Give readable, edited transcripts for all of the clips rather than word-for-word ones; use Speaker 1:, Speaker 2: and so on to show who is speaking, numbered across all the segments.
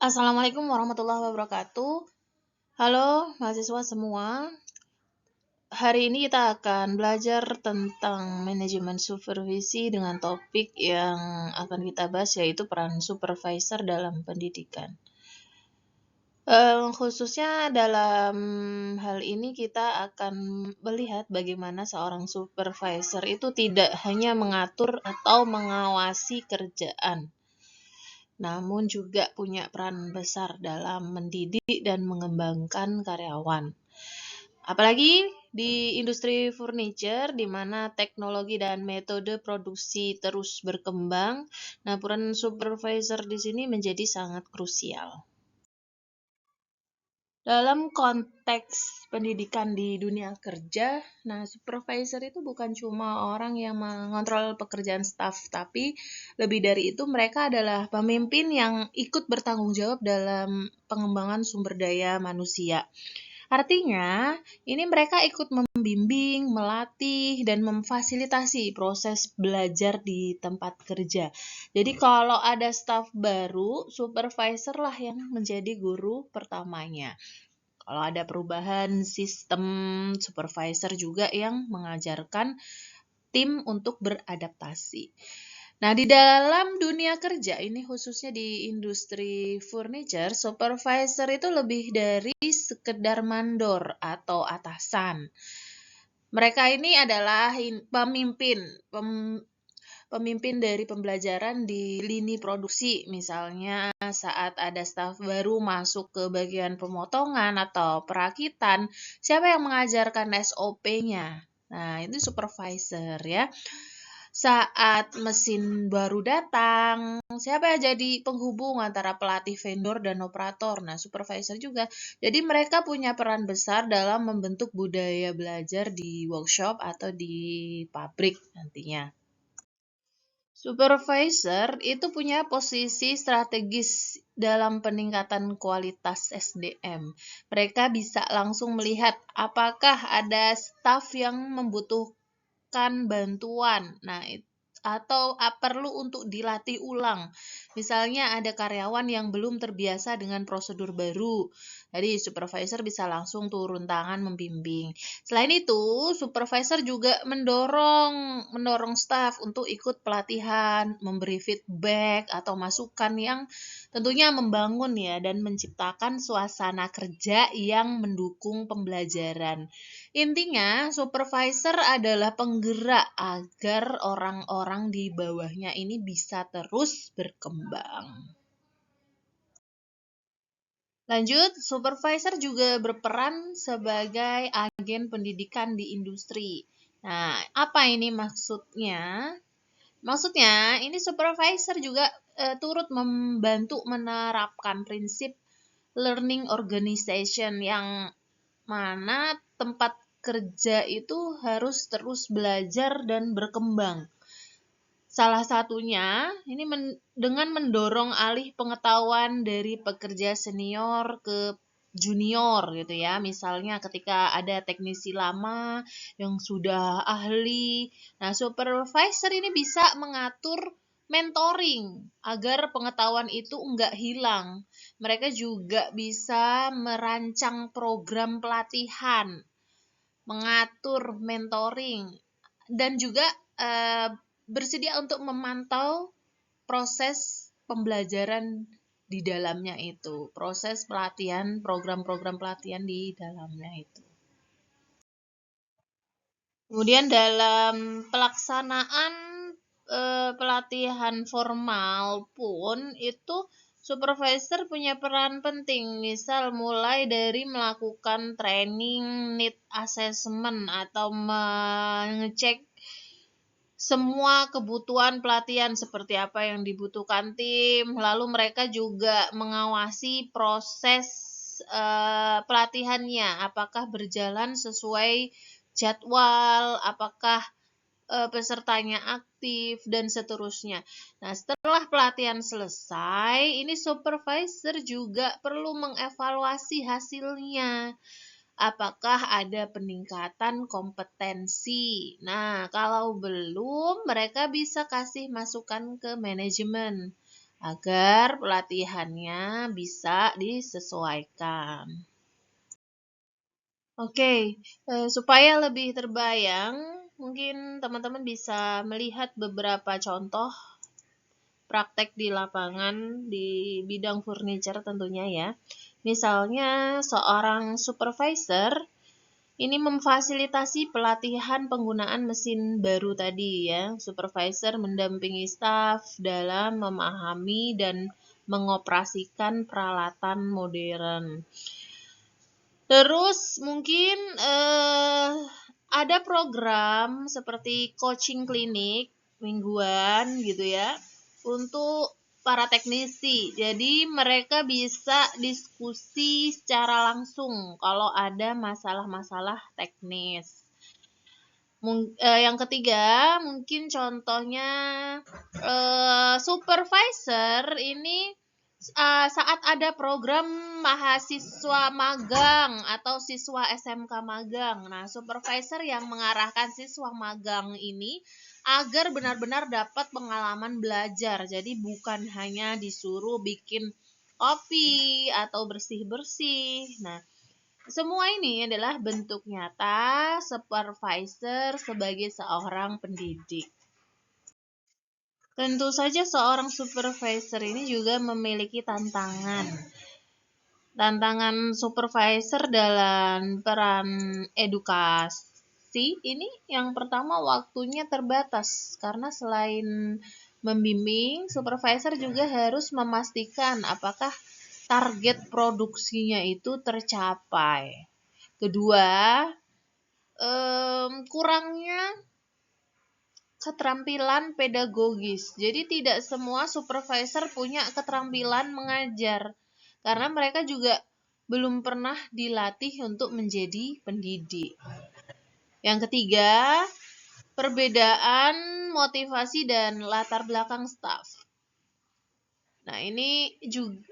Speaker 1: Assalamualaikum warahmatullahi wabarakatuh. Halo mahasiswa semua. Hari ini kita akan belajar tentang manajemen supervisi dengan topik yang akan kita bahas yaitu peran supervisor dalam pendidikan. Khususnya dalam hal ini kita akan melihat bagaimana seorang supervisor itu tidak hanya mengatur atau mengawasi kerjaan, namun juga punya peran besar dalam mendidik dan mengembangkan karyawan. Apalagi di industri furniture, di mana teknologi dan metode produksi terus berkembang, nah peran supervisor di sini menjadi sangat krusial. Dalam konteks pendidikan di dunia kerja, nah supervisor itu bukan cuma orang yang mengontrol pekerjaan staf, tapi lebih dari itu mereka adalah pemimpin yang ikut bertanggung jawab dalam pengembangan sumber daya manusia. Artinya, ini mereka ikut membimbing, melatih, dan memfasilitasi proses belajar di tempat kerja. Jadi kalau ada staf baru, supervisor lah yang menjadi guru pertamanya. Kalau ada perubahan sistem, supervisor juga yang mengajarkan tim untuk beradaptasi. Nah, di dalam dunia kerja ini khususnya di industri furniture, supervisor itu lebih dari sekedar mandor atau atasan. Mereka ini adalah pemimpin dari pembelajaran di lini produksi. Misalnya saat ada staf baru masuk ke bagian pemotongan atau perakitan, siapa yang mengajarkan SOP-nya? Nah, itu supervisor ya. Saat mesin baru datang, siapa yang jadi penghubung antara pelatih vendor dan operator? Nah, supervisor juga. Jadi mereka punya peran besar dalam membentuk budaya belajar di workshop atau di pabrik nantinya. Supervisor itu punya posisi strategis dalam peningkatan kualitas SDM. Mereka bisa langsung melihat apakah ada staf yang membutuhkan bantuan. Nah, atau perlu untuk dilatih ulang. Misalnya ada karyawan yang belum terbiasa dengan prosedur baru. Jadi supervisor bisa langsung turun tangan membimbing. Selain itu, supervisor juga mendorong staf untuk ikut pelatihan, memberi feedback atau masukan yang tentunya membangun ya dan menciptakan suasana kerja yang mendukung pembelajaran. Intinya, supervisor adalah penggerak agar orang-orang di bawahnya ini bisa terus berkembang. Lanjut, supervisor juga berperan sebagai agen pendidikan di industri. Nah, apa ini maksudnya? Maksudnya, ini supervisor juga turut membantu menerapkan prinsip learning organization yang mana tempat kerja itu harus terus belajar dan berkembang. Salah satunya ini dengan mendorong alih pengetahuan dari pekerja senior ke junior gitu ya. Misalnya ketika ada teknisi lama yang sudah ahli, nah supervisor ini bisa mengatur mentoring agar pengetahuan itu enggak hilang. Mereka juga bisa merancang program pelatihan, mengatur mentoring, dan juga bersedia untuk memantau proses pembelajaran di dalamnya itu, proses pelatihan, program-program pelatihan di dalamnya itu. Kemudian dalam pelaksanaan pelatihan formal pun itu supervisor punya peran penting, misal mulai dari melakukan training, need assessment atau mengecek semua kebutuhan pelatihan seperti apa yang dibutuhkan tim. Lalu mereka juga mengawasi proses pelatihannya, apakah berjalan sesuai jadwal, apakah pesertanya aktif, dan seterusnya. Nah, setelah pelatihan selesai, ini supervisor juga perlu mengevaluasi hasilnya. Apakah ada peningkatan kompetensi? Nah, kalau belum, mereka bisa kasih masukan ke manajemen agar pelatihannya bisa disesuaikan. Oke, supaya lebih terbayang, mungkin teman-teman bisa melihat beberapa contoh praktek di lapangan di bidang furniture tentunya ya. Misalnya seorang supervisor ini memfasilitasi pelatihan penggunaan mesin baru tadi ya. Supervisor mendampingi staf dalam memahami dan mengoperasikan peralatan modern. Terus mungkin ada program seperti coaching klinik mingguan gitu ya untuk para teknisi. Jadi mereka bisa diskusi secara langsung kalau ada masalah-masalah teknis. Yang ketiga, mungkin contohnya supervisor ini saat ada program mahasiswa magang atau siswa SMK magang. Nah, supervisor yang mengarahkan siswa magang ini agar benar-benar dapat pengalaman belajar. Jadi bukan hanya disuruh bikin kopi atau bersih-bersih. Nah, semua ini adalah bentuk nyata supervisor sebagai seorang pendidik. Tentu saja seorang supervisor ini juga memiliki tantangan. Tantangan supervisor dalam peran edukasi ini yang pertama waktunya terbatas karena selain membimbing, supervisor juga harus memastikan apakah target produksinya itu tercapai. Kedua, kurangnya keterampilan pedagogis. Jadi tidak semua supervisor punya keterampilan mengajar karena mereka juga belum pernah dilatih untuk menjadi pendidik. Yang ketiga, perbedaan motivasi dan latar belakang staf. Nah, ini juga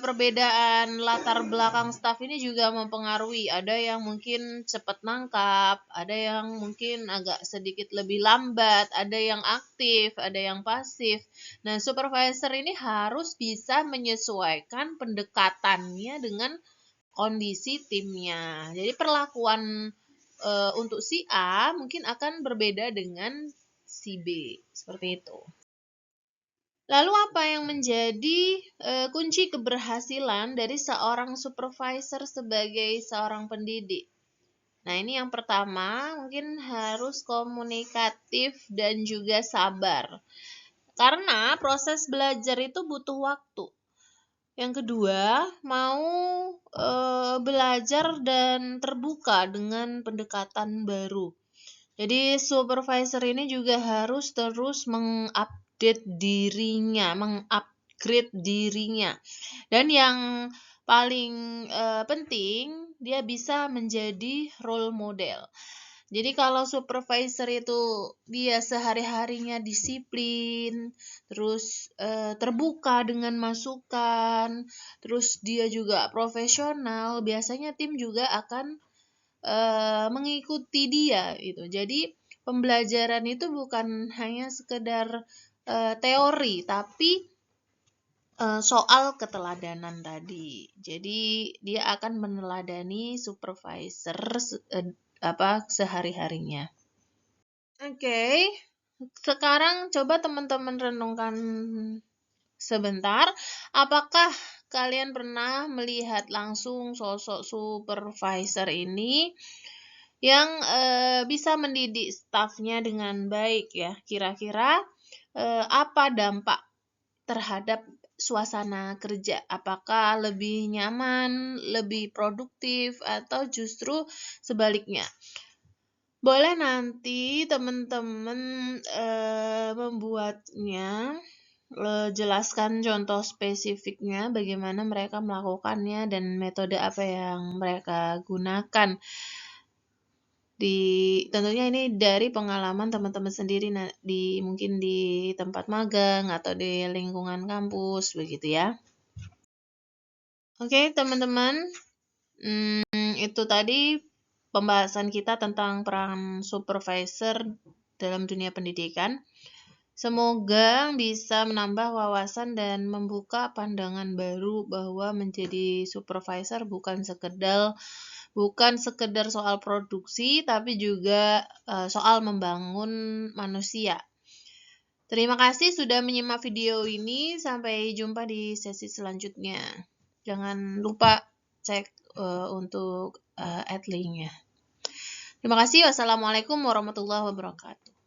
Speaker 1: perbedaan latar belakang staf ini juga mempengaruhi. Ada yang mungkin cepat nangkap, ada yang mungkin agak sedikit lebih lambat, ada yang aktif, ada yang pasif. Nah, supervisor ini harus bisa menyesuaikan pendekatannya dengan kondisi timnya. Jadi perlakuan untuk si A mungkin akan berbeda dengan si B. Seperti itu. Lalu apa yang menjadi kunci keberhasilan dari seorang supervisor sebagai seorang pendidik? Nah, ini yang pertama mungkin harus komunikatif dan juga sabar. Karena proses belajar itu butuh waktu. Yang kedua, mau belajar dan terbuka dengan pendekatan baru. Jadi supervisor ini juga harus terus mengupdate dirinya, mengupgrade dirinya. Dan yang paling penting, dia bisa menjadi role model. Jadi kalau supervisor itu dia sehari-harinya disiplin, terus terbuka dengan masukan, terus dia juga profesional, biasanya tim juga akan mengikuti dia gitu. Jadi pembelajaran itu bukan hanya sekedar teori, tapi soal keteladanan tadi. Jadi dia akan meneladani supervisor sehari-harinya. Oke, sekarang coba teman-teman renungkan sebentar, apakah kalian pernah melihat langsung sosok supervisor ini yang bisa mendidik stafnya dengan baik ya? Kira-kira apa dampak terhadap suasana kerja? Apakah lebih nyaman, lebih produktif, atau justru sebaliknya? Boleh nanti teman-teman membuatnya, jelaskan contoh spesifiknya bagaimana mereka melakukannya dan metode apa yang mereka gunakan. Tentunya ini dari pengalaman teman-teman sendiri mungkin di tempat magang atau di lingkungan kampus begitu ya. Oke, teman-teman, itu tadi pembahasan kita tentang peran supervisor dalam dunia pendidikan. Semoga bisa menambah wawasan dan membuka pandangan baru bahwa menjadi supervisor bukan sekedar soal produksi, tapi juga soal membangun manusia. Terima kasih sudah menyimak video ini. Sampai jumpa di sesi selanjutnya. Jangan lupa cek untuk add link-nya. Terima kasih. Wassalamualaikum warahmatullahi wabarakatuh.